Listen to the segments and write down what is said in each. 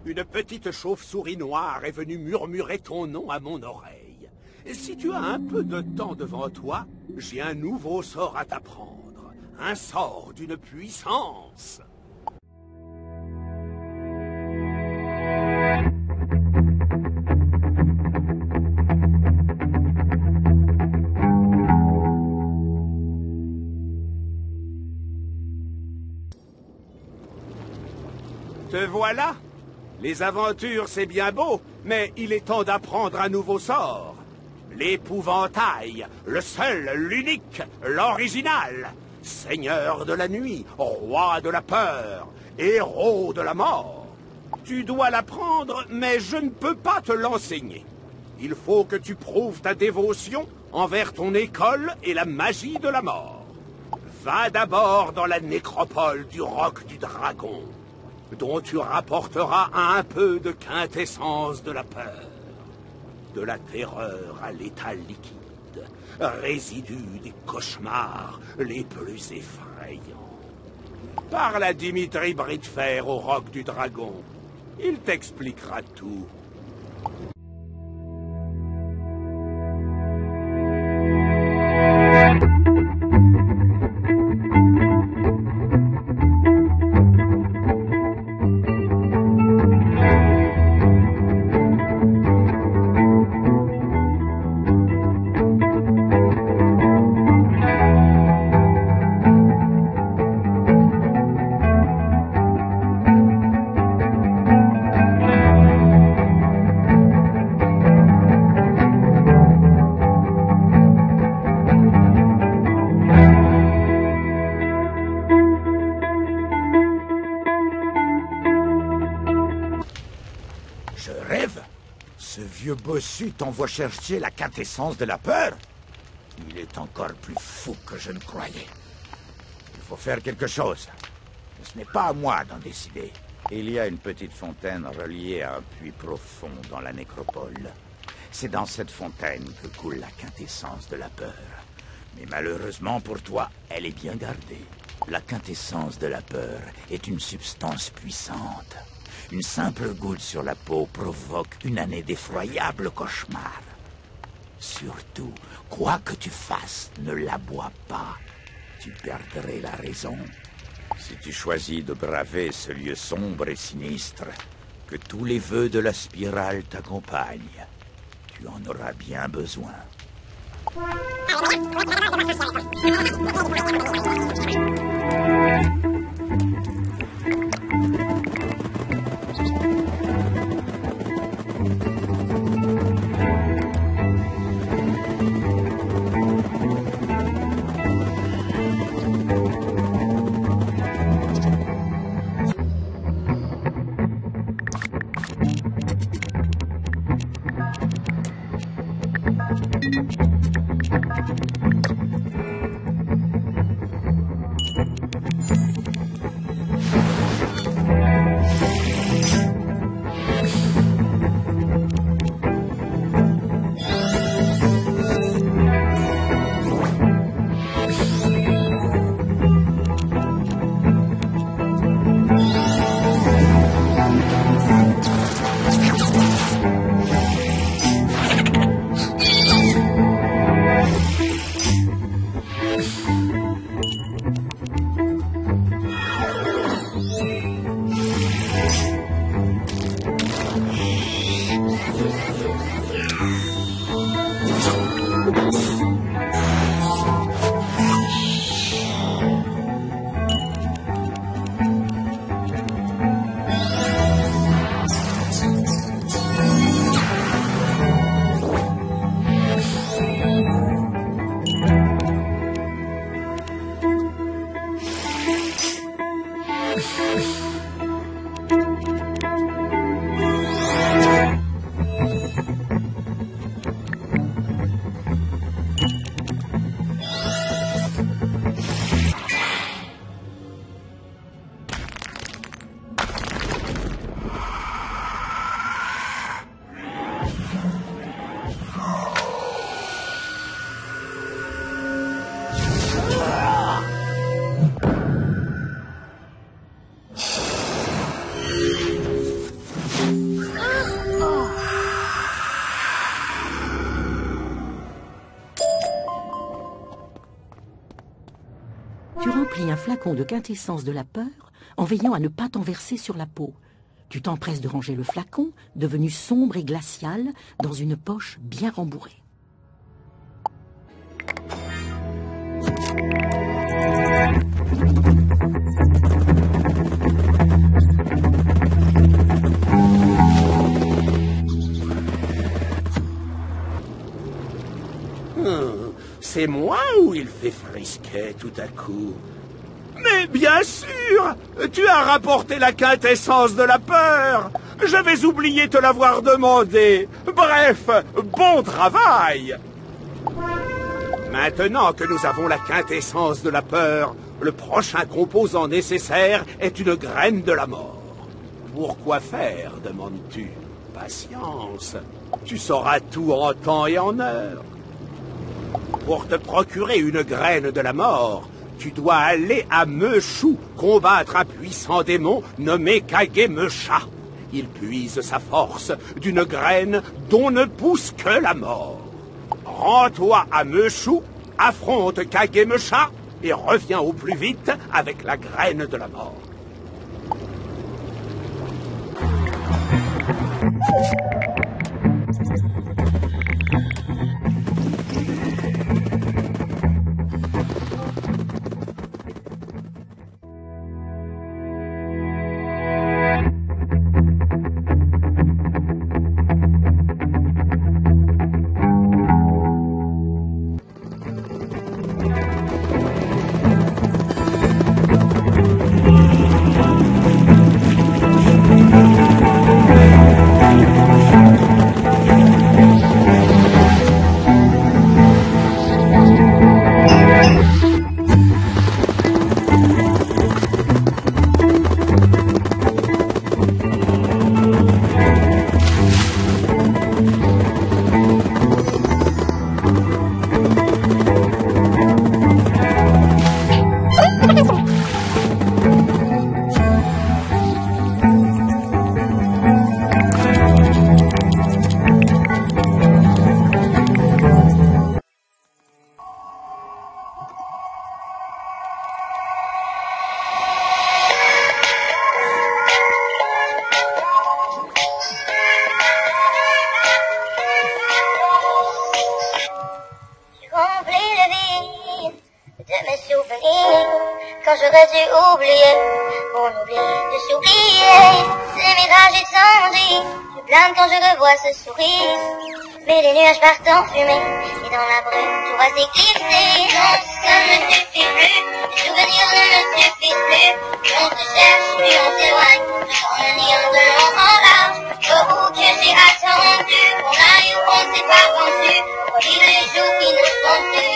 une petite chauve-souris noire est venue murmurer ton nom à mon oreille. Et si tu as un peu de temps devant toi, j'ai un nouveau sort à t'apprendre. Un sort d'une puissance. Te voilà. Les aventures, c'est bien beau, mais il est temps d'apprendre un nouveau sort. L'épouvantail, le seul, l'unique, l'original. Seigneur de la nuit, roi de la peur, héros de la mort. Tu dois l'apprendre, mais je ne peux pas te l'enseigner. Il faut que tu prouves ta dévotion envers ton école et la magie de la mort. Va d'abord dans la nécropole du Roc du Dragon, dont tu rapporteras un peu de quintessence de la peur, de la terreur à l'état liquide, résidu des cauchemars les plus effrayants. Parle à Dimitri Bridfer au Roc du Dragon. Il t'expliquera tout. Je rêve? Ce vieux bossu t'envoie chercher la quintessence de la peur? Il est encore plus fou que je ne croyais. Il faut faire quelque chose. Ce n'est pas à moi d'en décider. Il y a une petite fontaine reliée à un puits profond dans la nécropole. C'est dans cette fontaine que coule la quintessence de la peur. Mais malheureusement pour toi, elle est bien gardée. La quintessence de la peur est une substance puissante. Une simple goutte sur la peau provoque une année d'effroyables cauchemars. Surtout, quoi que tu fasses, ne la bois pas. Tu perdrais la raison. Si tu choisis de braver ce lieu sombre et sinistre, que tous les vœux de la spirale t'accompagnent, tu en auras bien besoin. saisis un flacon de quintessence de la peur en veillant à ne pas t'en verser sur la peau. Tu t'empresses de ranger le flacon, devenu sombre et glacial, dans une poche bien rembourrée. C'est moi ou il fait frisquet tout à coup? Mais bien sûr! Tu as rapporté la quintessence de la peur! J'avais oublié te l'avoir demandé! Bref, bon travail! Maintenant que nous avons la quintessence de la peur, le prochain composant nécessaire est une graine de la mort. Pourquoi faire, demandes-tu? Patience, tu sauras tout en temps et en heure. Pour te procurer une graine de la mort, tu dois aller à Meshu combattre un puissant démon nommé Kagemesha. Il puise sa force d'une graine dont ne pousse que la mort. Rends-toi à Meshu, affronte Kagemesha et reviens au plus vite avec la graine de la mort. Quand j'aurais dû oublier, on oublie de s'oublier. Ces mirages étendus, je blâme quand je revois ce sourire. Mais les nuages partent en fumée, et dans la brume, tout va s'éclipser. Non, ça ne me suffit plus, les souvenirs ne me suffisent plus. Plus on se cherche, plus on s'éloigne, dans le néant de long en large. Au bout que j'ai attendu, qu'on aille où on s'est pas pendu, revivre les jours qui nous sont plus.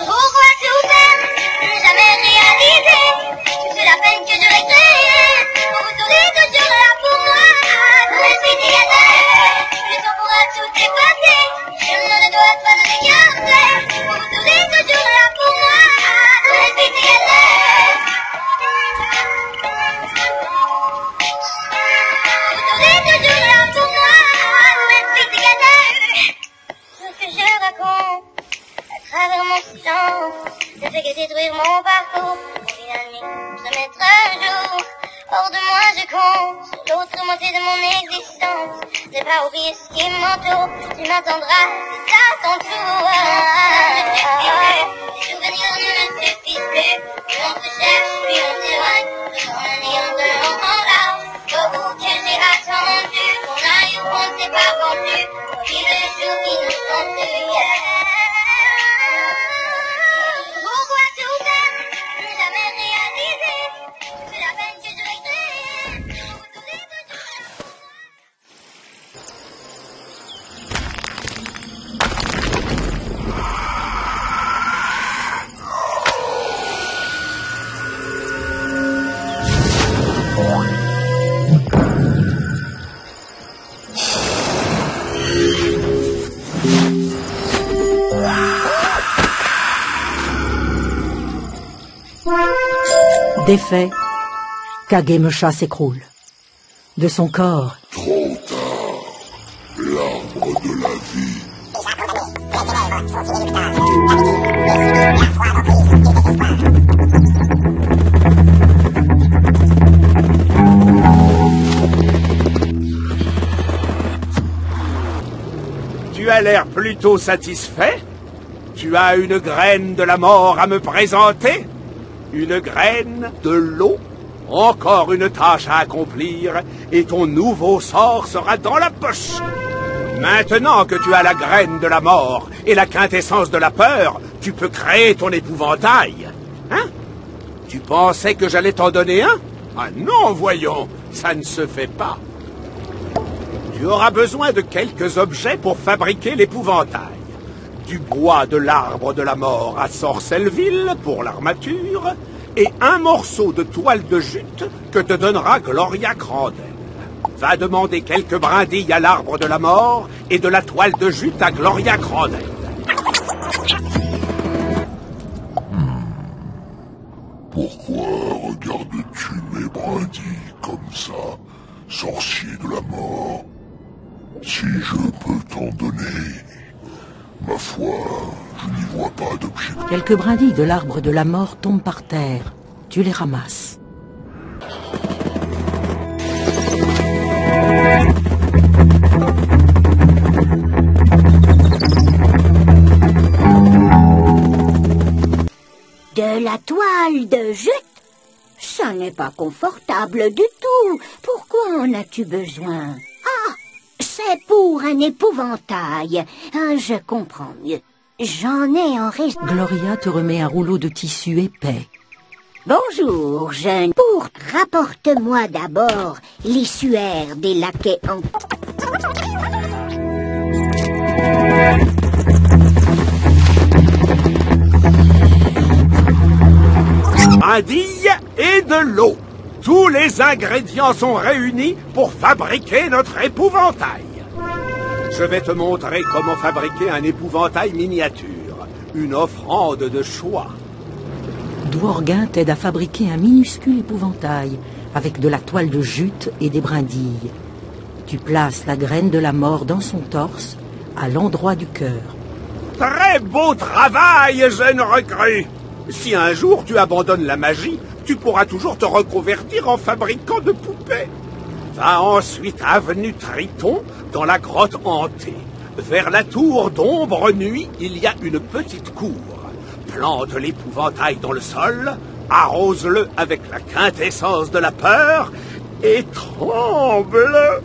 Pourquoi tout faire, ne jamais réaliser toute la peine que j'aurais créée. Vous serez toujours là pour moi, pour rester together. Le temps pourra tout effacer, je ne dois pas te garder. Vous serez toujours là pour moi, pour rester together. Vous serez toujours là pour moi, pour rester together. Tout ce que je raconte à travers mon silence ne fait que détruire mon parcours. Pour finalement se mettre un jour hors de moi, je compte sur l'autre moitié de mon existence. Ne pas oublier ce qui m'entoure, tu m'attendras, c'est à ton tour. Les souvenirs ne me suffisent plus, plus on se cherche, plus on s'éloigne, dans le néant de long en large. Au bout que j'ai attendu, qu'on aille où on ne s'est pas vendu, pour vivre les jours qui nous sont plus. Pourquoi tout faire, ne jamais réaliser toute la peine que j'aurais créée. Vous serez toujours là pour Défait, Kagemesha s'écroule. De son corps, Trop tard. L'arbre de la vie. Tu as l'air plutôt satisfait? Tu as une graine de la mort à me présenter? Une graine de l'eau? Encore une tâche à accomplir, et ton nouveau sort sera dans la poche. Maintenant que tu as la graine de la mort et la quintessence de la peur, tu peux créer ton épouvantail. Hein? Tu pensais que j'allais t'en donner un? Ah non, voyons, ça ne se fait pas. Tu auras besoin de quelques objets pour fabriquer l'épouvantail. Du bois de l'arbre de la mort à Sorcelleville pour l'armature, et un morceau de toile de jute que te donnera Gloria Crandell. Va demander quelques brindilles à l'arbre de la mort et de la toile de jute à Gloria Crandell. Pourquoi regardes-tu mes brindilles comme ça, sorcier de la mort? Si je peux t'en donner, ma foi, je n'y vois pas d'objet. Quelques brindilles de l'arbre de la mort tombent par terre. Tu les ramasses. De la toile de jute? Ça n'est pas confortable du tout. Pourquoi en as-tu besoin? Ah, c'est pour un épouvantail. Ah, je comprends mieux. J'en ai en reste. Gloria te remet un rouleau de tissu épais. Bonjour, jeune. Rapporte-moi d'abord les suaires des laquais en... Brindilles et de l'eau. Tous les ingrédients sont réunis pour fabriquer notre épouvantail. Je vais te montrer comment fabriquer un épouvantail miniature. Une offrande de choix. Dworgin t'aide à fabriquer un minuscule épouvantail avec de la toile de jute et des brindilles. Tu places la graine de la mort dans son torse, à l'endroit du cœur. Très beau travail, jeune recrue. Si un jour tu abandonnes la magie, tu pourras toujours te reconvertir en fabricant de poupées. Va ensuite avenue Triton, dans la grotte hantée. Vers la tour d'ombre nuit, il y a une petite cour. Plante l'épouvantail dans le sol, arrose-le avec la quintessence de la peur, et tremble.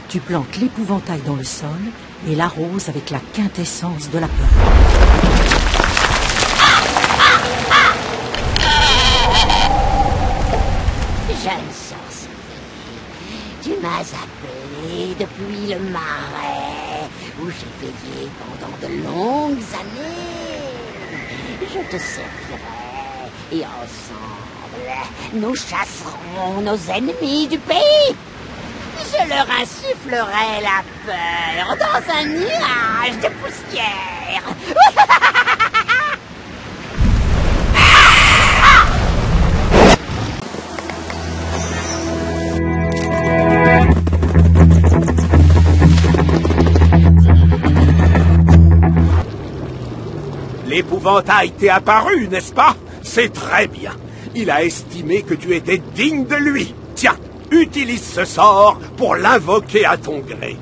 Tu plantes l'épouvantail dans le sol et l'arroses avec la quintessence de la peur. Jeune sorcier, tu m'as appelé depuis le marais où j'ai veillé pendant de longues années. Je te servirai et ensemble, nous chasserons nos ennemis du pays. Je leur insufflerai la peur dans un nuage de poussière. L'épouvantail t'est apparu, n'est-ce pas? C'est très bien. Il a estimé que tu étais digne de lui. Tiens, utilise ce sort pour l'invoquer à ton gré.